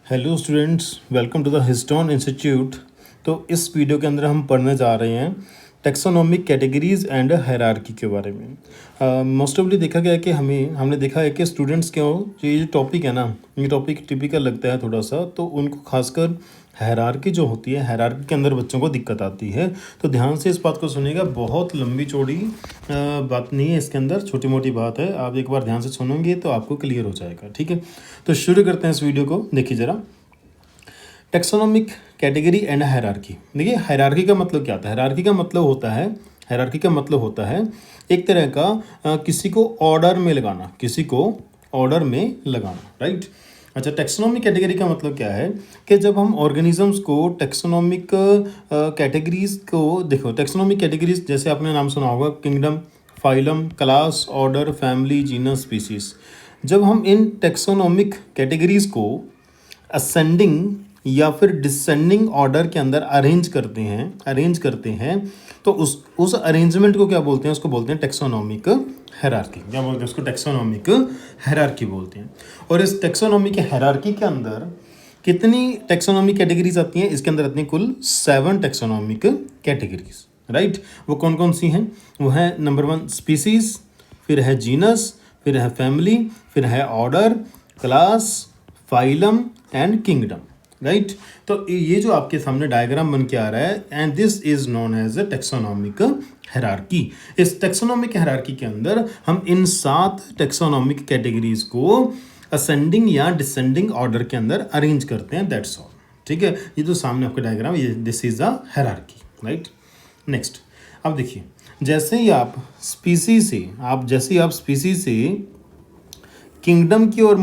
Hello students, welcome to the Histone institute. तो इस video के अंदर हम पढ़ने जा रहे हैं टेक्सोनोमिक कैटेगरीज एंड हायरार्की के बारे में। मोस्ट ऑफली देखा गया है कि हमने देखा है कि स्टूडेंट्स क्यों ये जो टॉपिक है ना, ये टॉपिक टिपिकल लगता है थोड़ा सा, तो उनको खासकर हायरार्की जो होती है, हायरार्की के अंदर बच्चों को दिक्कत आती है। तो ध्यान से इस बात को सुनिएगा, बहुत लंबी चौड़ी बात नहीं है इसके अंदर, छोटी मोटी बात है। आप एक बार ध्यान से सुनेंगे तो आपको क्लियर हो जाएगा, ठीक है। तो शुरू करते हैं इस वीडियो को। देखिए ज़रा, टेक्सोनोमिक कैटेगरी एंड हायरार्की। देखिए, हायरार्की का मतलब क्या होता है? हायरार्की का मतलब होता है एक तरह का किसी को ऑर्डर में लगाना, राइट। अच्छा, टेक्सोनोमिक कैटेगरी का मतलब क्या है कि जब हम ऑर्गेनिजम्स को टेक्सोनोमिक कैटेगरीज को देखो, टेक्सोनोमिक कैटेगरीज जैसे आपने नाम सुना होगा, kingdom, phylum, class, order, family, genus, species. जब हम इन टेक्सोनोमिक कैटेगरीज को असेंडिंग या फिर डिसेंडिंग ऑर्डर के अंदर अरेंज करते हैं तो उस अरेंजमेंट को क्या बोलते हैं? उसको बोलते हैं टेक्सोनोमिक हायरार्की। क्या बोलते हैं उसको? टेक्सोनोमिक हायरार्की बोलते हैं। और इस टेक्सोनोमिक हायरार्की के अंदर कितनी टेक्सोनोमिक कैटेगरीज आती हैं? इसके अंदर आती हैं कुल 7 टेक्सोनोमिक कैटेगरीज, राइट। वो कौन कौन सी हैं? वो है नंबर 1 स्पीसीज, फिर है जीनस, फिर है फैमिली, फिर है order, class, phylum and kingdom, right. तो ये जो आपके सामने डायग्राम बन के आ रहा है, and this is known as a taxonomic hierarchy. इस टेक्सोनोमिक हायरार्की के अंदर हम इन 7 टेक्सोनोमिक कैटेगरीज को असेंडिंग या डिसेंडिंग ऑर्डर के अंदर अरेंज करते हैं, दैट्स ऑल, ठीक है। ये जो सामने आपका डायग्राम, ये this is a hierarchy, right. Next, अब देखिए, जैसे ही आप स्पीसीज से किंगडम की ओर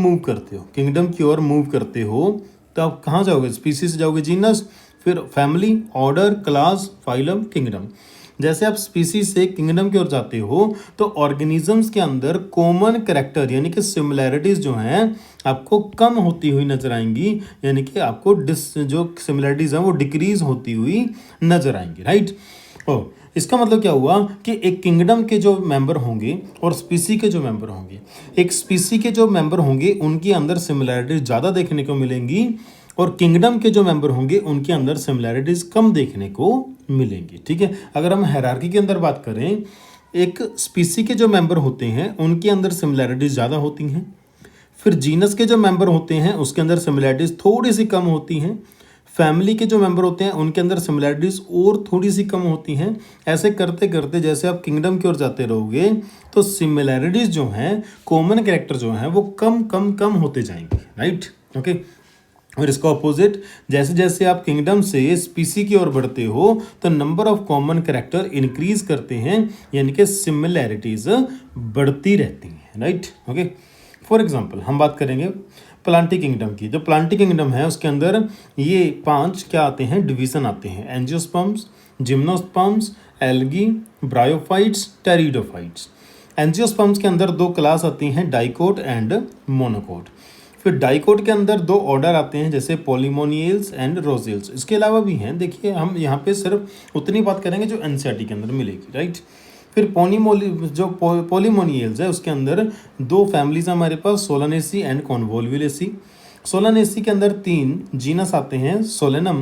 मूव करते हो तो आप कहाँ जाओगे? स्पीसीज से जाओगे जीनस, फिर family, order, class, phylum, kingdom. जैसे आप स्पीसीज से किंगडम की ओर जाते हो तो ऑर्गेनिजम्स के अंदर कॉमन कैरेक्टर यानी कि सिमिलैरिटीज जो हैं आपको कम होती हुई नजर आएंगी, यानी कि आपको जो सिमिलैरिटीज हैं वो डिक्रीज होती हुई नजर आएंगी, राइट। इसका मतलब क्या हुआ कि एक किंगडम के जो मेंबर होंगे और स्पीसी के जो मेंबर होंगे, एक स्पीसी के जो मेंबर होंगे उनके अंदर सिमिलैरिटीज ज़्यादा देखने को मिलेंगी, और किंगडम के जो मेंबर होंगे उनके अंदर सिमिलैरिटीज कम देखने को मिलेंगी, ठीक है। अगर हम हायरार्की के अंदर बात करें, एक स्पीसी के जो मेंबर होते हैं उनके अंदर सिमिलैरिटीज ज़्यादा होती हैं, फिर जीनस के जो मेंबर होते हैं उसके अंदर सिमिलैरिटीज थोड़ी सी कम होती हैं, फैमिली के जो मेंबर होते हैं उनके अंदर सिमिलैरिटीज और थोड़ी सी कम होती हैं। ऐसे करते करते जैसे आप किंगडम की ओर जाते रहोगे तो सिमिलैरिटीज जो हैं, कॉमन कैरेक्टर जो हैं, वो कम कम कम होते जाएंगे, राइट, ओके। और इसका ऑपोजिट, जैसे जैसे आप किंगडम से स्पीसी की ओर बढ़ते हो तो number of common character increase करते हैं, यानी कि सिमिलैरिटीज बढ़ती रहती हैं, राइट, ओके। फॉर एग्जाम्पल हम बात करेंगे प्लांटी किंगडम की। जो प्लांटी किंगडम है उसके अंदर ये 5 क्या आते हैं? डिवीज़न आते हैं: angiosperms, gymnosperms, algae, bryophytes, pteridophytes. Angiosperms के अंदर 2 क्लास आती हैं, डाइकोट एंड मोनोकोट। फिर डाइकोट के अंदर 2 ऑर्डर आते हैं, जैसे पॉलीमोनियल्स एंड रोजेल्स। इसके अलावा भी हैं, देखिए हम यहाँ पे सिर्फ उतनी बात करेंगे जो एनसीईआरटी के अंदर मिलेगी, राइट। फिर पॉलीमोनियल्स है उसके अंदर 2 फैमिलीज हैं हमारे पास, सोलानेसी एंड कॉन्वोल्वुलेसी। सोलानेसी के अंदर 3 जीनस आते हैं, सोलेनम,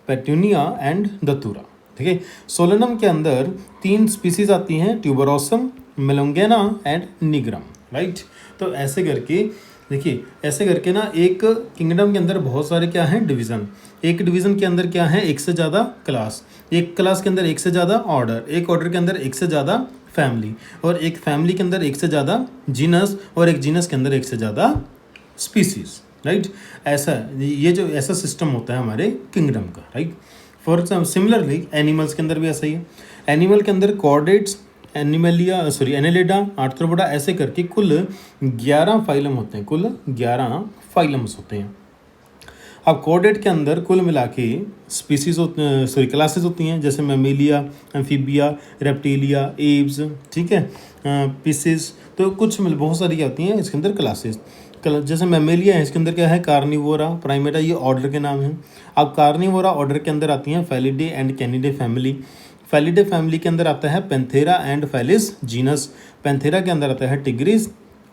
पेटूनिया एंड दतूरा, ठीक है। सोलेनम के अंदर 3 स्पीसीज आती हैं, ट्यूबरोसम, मेलोंगेना एंड निग्रम, राइट। तो ऐसे करके देखिए, ऐसे करके ना एक किंगडम के अंदर बहुत सारे क्या हैं? डिवीज़न। एक डिवीज़न के अंदर क्या है? एक से ज़्यादा क्लास, एक क्लास के अंदर एक से ज़्यादा ऑर्डर, एक ऑर्डर के अंदर एक से ज़्यादा फैमिली, और एक फैमिली के अंदर एक से ज़्यादा जीनस, और एक जीनस के अंदर एक से ज़्यादा स्पीसीज, राइट। ऐसा सिस्टम होता है हमारे किंगडम का, right. For example similarly animals के अंदर भी ऐसा ही है। एनिमल के अंदर कॉर्डेट्स, एनेलिडा, आर्थ्रोपोडा, ऐसे करके कुल 11 फाइलम होते हैं, कुल 11 फाइलम्स होते हैं। अब कॉर्डेट के अंदर कुल मिला के क्लासेस होती हैं, जैसे मेमेलिया, एम्फीबिया, रेप्टिलिया, एब्स, ठीक है, पीसेस। तो कुछ बहुत सारी क्या होती हैं इसके अंदर क्लासेस। जैसे मेमेलिया है, इसके अंदर क्या है? कार्निवोरा, प्राइमेटा, ये ऑर्डर के नाम हैं। अब कार्निवोरा ऑर्डर के अंदर आती हैं Felidae and Canidae family. Felidae family के अंदर आता है Panthera and Felis genus. Panthera के अंदर आता है टिग्रिस,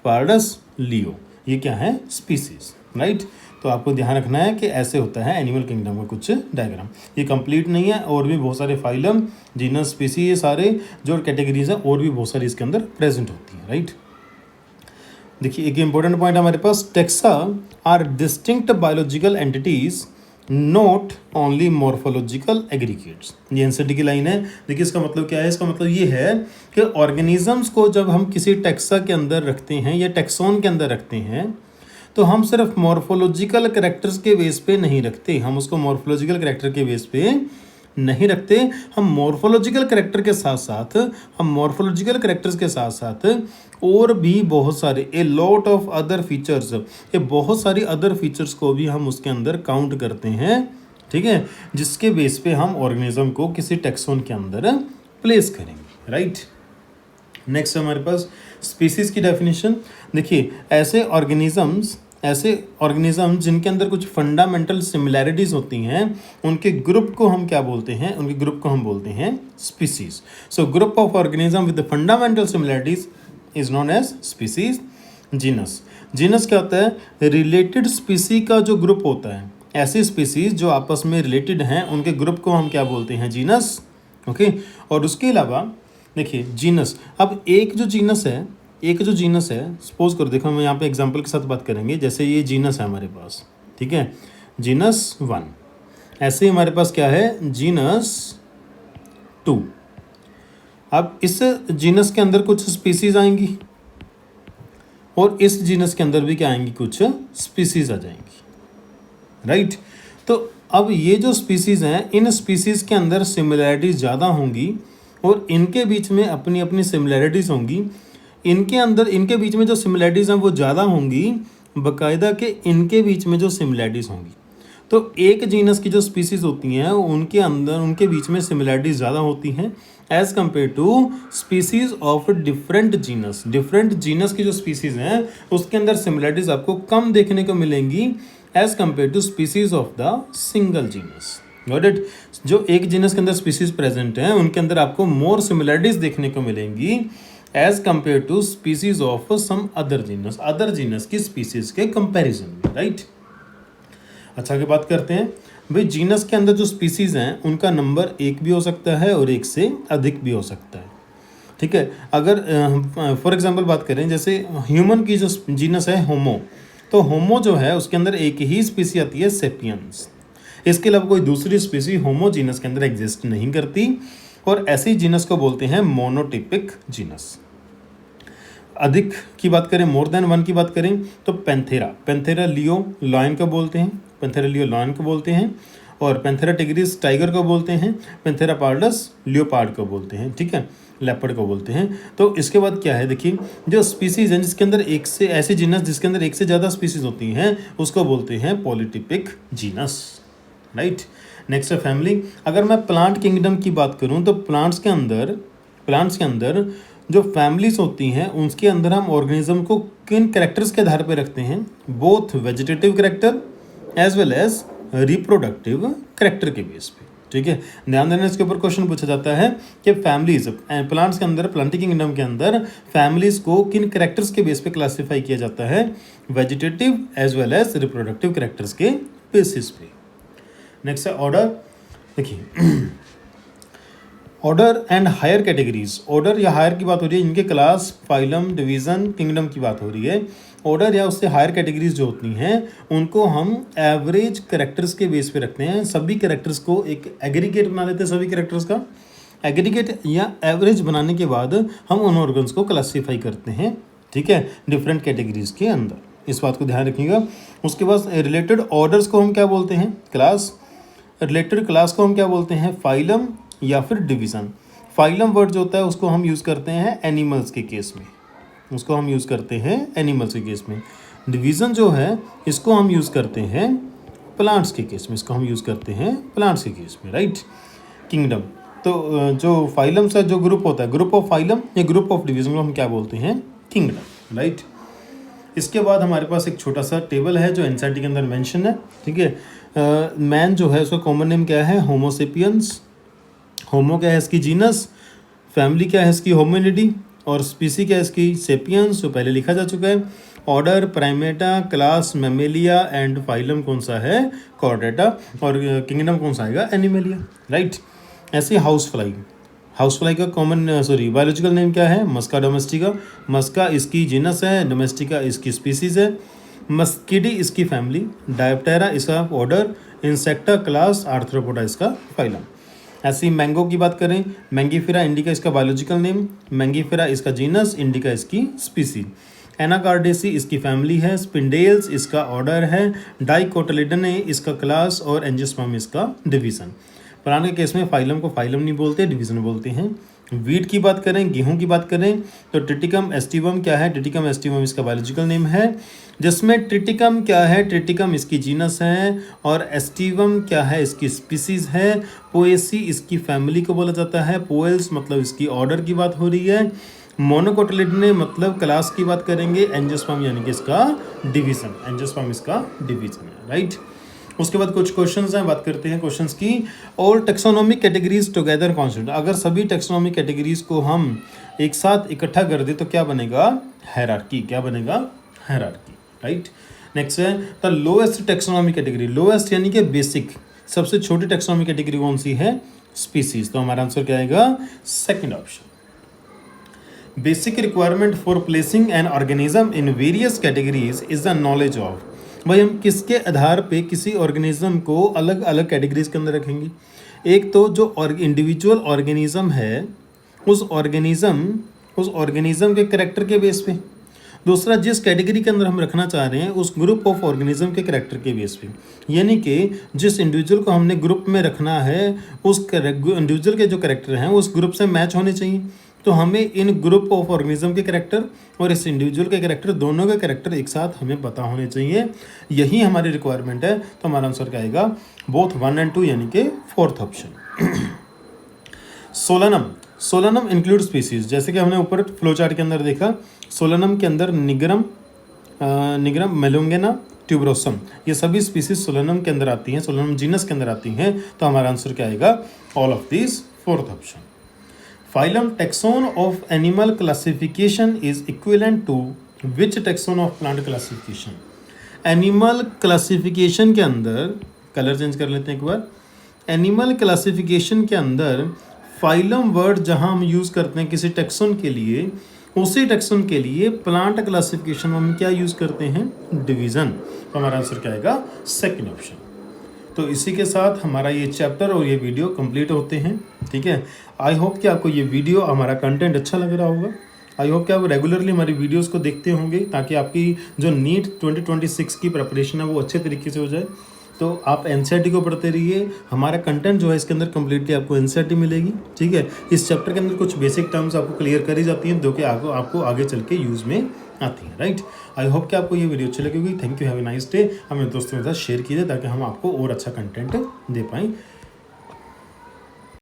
पार्डस, लियो। ये क्या है? Species, right. तो आपको ध्यान रखना है कि ऐसे होता है एनिमल किंगडम का कुछ डायग्राम। ये कंप्लीट नहीं है, और भी बहुत सारे फाइलम, जीनस, स्पीसी, ये सारे जो कैटेगरीज है और भी बहुत सारी इसके अंदर प्रेजेंट होती है, राइट। देखिए एक इंपॉर्टेंट पॉइंट हमारे पास, taxa are distinct biological entities not only morphological aggregates. ये एनसीईआरटी की लाइन है। देखिए इसका मतलब क्या है, इसका मतलब ये है कि ऑर्गेनिजम्स को जब हम किसी टेक्सा के अंदर रखते हैं या टेक्सोन के अंदर रखते हैं, तो हम सिर्फ मॉर्फोलॉजिकल कैरेक्टर्स के बेस पे नहीं रखते, हम उसको मॉर्फोलॉजिकल कैरेक्टर के बेस पे नहीं रखते, हम मॉर्फोलॉजिकल कैरेक्टर के साथ साथ और भी बहुत सारे a lot of other features, ये बहुत सारी अदर फीचर्स को भी हम उसके अंदर काउंट करते हैं, ठीक है, जिसके बेस पे हम ऑर्गेनिज्म को किसी टेक्सोन के अंदर प्लेस करेंगे, राइट। नेक्स्ट हमारे पास स्पीसीज की डेफिनेशन। देखिए ऐसे ऑर्गेनिज्म जिनके अंदर कुछ फंडामेंटल सिमिलैरिटीज होती हैं, उनके ग्रुप को हम क्या बोलते हैं, उनके ग्रुप को हम बोलते हैं species. So group of organism with fundamental similarities is known as species. Genus क्या होता है, रिलेटेड स्पीसी का जो ग्रुप होता है, ऐसी स्पीसीज जो आपस में रिलेटेड हैं उनके ग्रुप को हम क्या बोलते हैं, जीनस, ओके। और उसके अलावा देखिए जीनस, अब एक जो जीनस है, सपोज करो, देखो हम यहाँ पे एग्जांपल के साथ बात करेंगे, जैसे ये जीनस है हमारे पास, ठीक है, जीनस 1, ऐसे ही हमारे पास क्या है, जीनस 2। अब इस जीनस के अंदर कुछ स्पीसीज आएंगी और इस जीनस के अंदर भी क्या आएंगी, कुछ स्पीसीज आ जाएंगी, राइट। तो अब ये जो स्पीसीज हैं, इन स्पीसीज के अंदर सिमिलैरिटीज ज़्यादा होंगी और इनके बीच में अपनी अपनी सिमिलैरिटीज़ होंगी। इनके बीच में जो सिमिलैरिटीज़ हैं वो ज़्यादा होंगी बाकायदा के इनके बीच में जो सिमिलैरिटीज़ होंगी। तो एक जीनस की जो स्पीसीज़ होती हैं उनके बीच में सिमिलैरिटीज़ ज़्यादा होती हैं as compare to species of different genus की जो स्पीसीज़ हैं उसके अंदर सिमिलैरिटीज़ आपको कम देखने को मिलेंगी as compare to species of the single genus. Got it. जो एक जीनस के अंदर स्पीसीज प्रेजेंट हैं उनके अंदर आपको मोर सिमिलरिटीज देखने को मिलेंगी as compare to species of some other genus की स्पीसीज के कंपैरिजन में, राइट। अच्छा आगे बात करते हैं भाई, जीनस के अंदर जो स्पीसीज हैं उनका नंबर एक भी हो सकता है और एक से अधिक भी हो सकता है, ठीक है। अगर फॉर एग्जांपल बात करें, जैसे ह्यूमन की जो जीनस है होमो, तो होमो जो है उसके अंदर एक ही स्पीसी आती है, सेपियंस। इसके अलावा कोई दूसरी स्पीसी होमो जीनस के अंदर एग्जिस्ट नहीं करती और ऐसी जीनस को बोलते हैं मोनोटिपिक जीनस। अधिक की बात करें, मोर देन वन की बात करें, तो पेंथेरा लियो लायन को बोलते हैं, और पेंथेरा टिग्रिस टाइगर को बोलते हैं, पेंथेरा पार्डस लियोपार्ड को बोलते हैं, ठीक है, लेपर्ड को बोलते हैं। तो इसके बाद क्या है, देखिए जो स्पीसीज हैं जिसके अंदर ऐसी जीनस जिसके अंदर एक से ज़्यादा स्पीसीज होती हैं उसको बोलते हैं पॉलीटिपिक जीनस, राइट। नेक्स्ट है फैमिली। अगर मैं प्लांट किंगडम की बात करूं तो प्लांट्स के अंदर जो फैमिलीज होती हैं उसके अंदर हम ऑर्गेनिज्म को किन कैरेक्टर्स के आधार पर रखते हैं, both vegetative character as well as reproductive character के बेस पे, ठीक है। ध्यान देना, इसके ऊपर क्वेश्चन पूछा जाता है कि फैमिलीज प्लांट्स के अंदर, प्लांटिंग किंगडम के अंदर फैमिलीज को किन कैरेक्टर्स के बेस पे क्लासीफाई किया जाता है, vegetative as well as reproductive characters के बेसिस पे। नेक्स्ट है ऑर्डर। देखिए order and higher categories, order या हायर की बात हो रही है, इनके क्लास, फाइलम, डिवीज़न, किंगडम की बात हो रही है। ऑर्डर या उससे हायर कैटेगरीज जो होती हैं उनको हम एवरेज कैरेक्टर्स के बेस पे रखते हैं। सभी कैरेक्टर्स को एक एग्रीगेट बना देते हैं, सभी कैरेक्टर्स का एग्रीगेट या एवरेज बनाने के बाद हम उन ऑर्गन्स को क्लासीफाई करते हैं, ठीक है, डिफरेंट कैटेगरीज के अंदर। इस बात को ध्यान रखिएगा। उसके बाद रिलेटेड ऑर्डर्स को हम क्या बोलते हैं, क्लास। रिलेटेड क्लास को हम क्या बोलते हैं, फाइलम या फिर डिवीज़न। फाइलम वर्ड जो होता है उसको हम यूज़ करते हैं एनिमल्स के केस में, डिवीज़न जो है इसको हम यूज़ करते हैं प्लांट्स के केस में, राइट। किंगडम, तो जो फाइलम से जो ग्रुप होता है, ग्रुप ऑफ फाइलम या ग्रुप ऑफ डिवीज़न को हम क्या बोलते हैं, किंगडम, राइट। इसके बाद हमारे पास एक छोटा सा टेबल है जो एनसीईआरटी के अंदर मेंशन है, ठीक है। मैन जो है उसका कॉमन नेम क्या है, होमो सेपियंस। होमो क्या है इसकी जीनस, फैमिली क्या है इसकी होमिनिडी, और स्पीसी क्या है इसकी सेपियंस, जो पहले लिखा जा चुका है। Order Primata, class Mammalia and phylum कौन सा है, कॉर्डेटा, और किंगडम कौन सा आएगा, एनिमेलिया, राइट। ऐसे हाउस फ्लाई, हाउस फ्लाई का कॉमन बायोलॉजिकल नेम क्या है, मस्का डोमेस्टिका। मस्का इसकी जीनस है, डोमेस्टिका इसकी स्पीसीज है। मस्किडी इसकी फैमिली, डायप्टेरा इसका ऑर्डर, इंसेक्टा क्लास, आर्थ्रोपोडा इसका फाइलम। ऐसे ही मैंगो की बात करें, मैंगीफेरा इंडिका इसका बायोलॉजिकल नेम, मैंगीफेरा इसका जीनस, इंडिका इसकी स्पीसी। एनाकार्डेसी इसकी फैमिली है, स्पिंडेल्स इसका ऑर्डर है, डाइकोटिलिडने इसका क्लास, और एंजियोस्पर्म इसका डिवीजन। प्लांट के केस में फाइलम को फाइलम नहीं बोलते, डिवीजन बोलते हैं। वीट की बात करें, गेहूं की बात करें, तो ट्रिटिकम एस्टिवम क्या है, ट्रिटिकम एस्टिवम इसका बायोलॉजिकल नेम है, जिसमें ट्रिटिकम क्या है, ट्रिटिकम इसकी जीनस है, और एस्टिवम क्या है, इसकी स्पीसीज है। पोएसी इसकी फैमिली को बोला जाता है, पोएल्स मतलब इसकी ऑर्डर की बात हो रही है, मोनोकोटिलिडने मतलब क्लास की बात करेंगे, एंजियोस्पर्म यानी कि इसका डिवीजन, एंजियोस्पर्म इसका डिवीजन है, राइट। उसके बाद कुछ क्वेश्चंस हैं, बात करते हैं क्वेश्चंस की। All taxonomic categories together constitute, अगर सभी टेक्सोनॉमिक कैटेगरीज को हम एक साथ इकट्ठा कर दें तो क्या बनेगा, हायरार्की, क्या बनेगा, हायरार्की, राइट। नेक्स्ट है the lowest taxonomic category, lowest यानी कि बेसिक, सबसे छोटी टेक्सोनॉमिक कैटेगरी कौन सी है, स्पीसीज। तो हमारा आंसर क्या आएगा, second option. Basic requirement for placing an organism in various categories is the knowledge of, भाई हम किसके आधार पे किसी ऑर्गेनिज्म को अलग अलग कैटेगरीज के अंदर रखेंगे। एक तो जो इंडिविजुअल ऑर्गेनिज्म है उस ऑर्गेनिज्म के करेक्टर के बेस पे, दूसरा जिस कैटेगरी के अंदर हम रखना चाह रहे हैं उस ग्रुप ऑफ ऑर्गेनिज्म के करेक्टर के बेस पे, यानी कि जिस इंडिविजुअल को हमने ग्रुप में रखना है उस इंडिविजुअल के जो करेक्टर हैं उस ग्रुप से मैच होने चाहिए। तो हमें इन ग्रुप ऑफ ऑर्गेनिज्म के करेक्टर और इस इंडिविजुअल के करेक्टर, दोनों के करेक्टर एक साथ हमें पता होने चाहिए, यही हमारी रिक्वायरमेंट है। तो हमारा आंसर क्या आएगा, बोथ 1 और 2 यानी कि fourth option. Solanum, Solanum include species, जैसे कि हमने ऊपर फ्लो चार्ट के अंदर देखा, सोलनम के अंदर निगरम, मेलुंगेना, ट्यूबरोसम, ये सभी स्पीसीज सोलनम के अंदर आती हैं, सोलनम जीनस के अंदर आती हैं। तो हमारा आंसर क्या आएगा, all of this, fourth option. Phylum taxon of animal classification is equivalent to which taxon of plant classification? Animal classification के अंदर, कलर चेंज कर लेते हैं एक बार, एनिमल क्लासिफिकेशन के अंदर फाइलम वर्ड जहां हम यूज़ करते हैं किसी टेक्सोन के लिए, उसी टेक्सोन के लिए प्लांट क्लासिफिकेशन में हम क्या यूज़ करते हैं, डिवीज़न। तो हमारा आंसर क्या आएगा, सेकंड ऑप्शन। तो इसी के साथ हमारा ये चैप्टर और ये वीडियो कंप्लीट होते हैं, ठीक है। आई होप कि आपको ये वीडियो, हमारा कंटेंट अच्छा लग रहा होगा। आई होप कि आप रेगुलरली हमारी वीडियोस को देखते होंगे ताकि आपकी जो नीट 2026 की प्रिपरेशन है वो अच्छे तरीके से हो जाए। तो आप एनसीईआरटी को पढ़ते रहिए, हमारा कंटेंट जो है इसके अंदर कम्प्लीटली आपको एनसीईआरटी मिलेगी, ठीक है। इस चैप्टर के अंदर कुछ बेसिक टर्म्स आपको क्लियर करी जाती हैं जो कि आपको आगे चल के यूज़ में आती हैं, राइट। आई होप कि आपको ये वीडियो अच्छी लगेगी। Thank you, have a nice day. हमें दोस्तों के साथ शेयर कीजिए ताकि हम आपको और अच्छा कंटेंट दे पाएँ।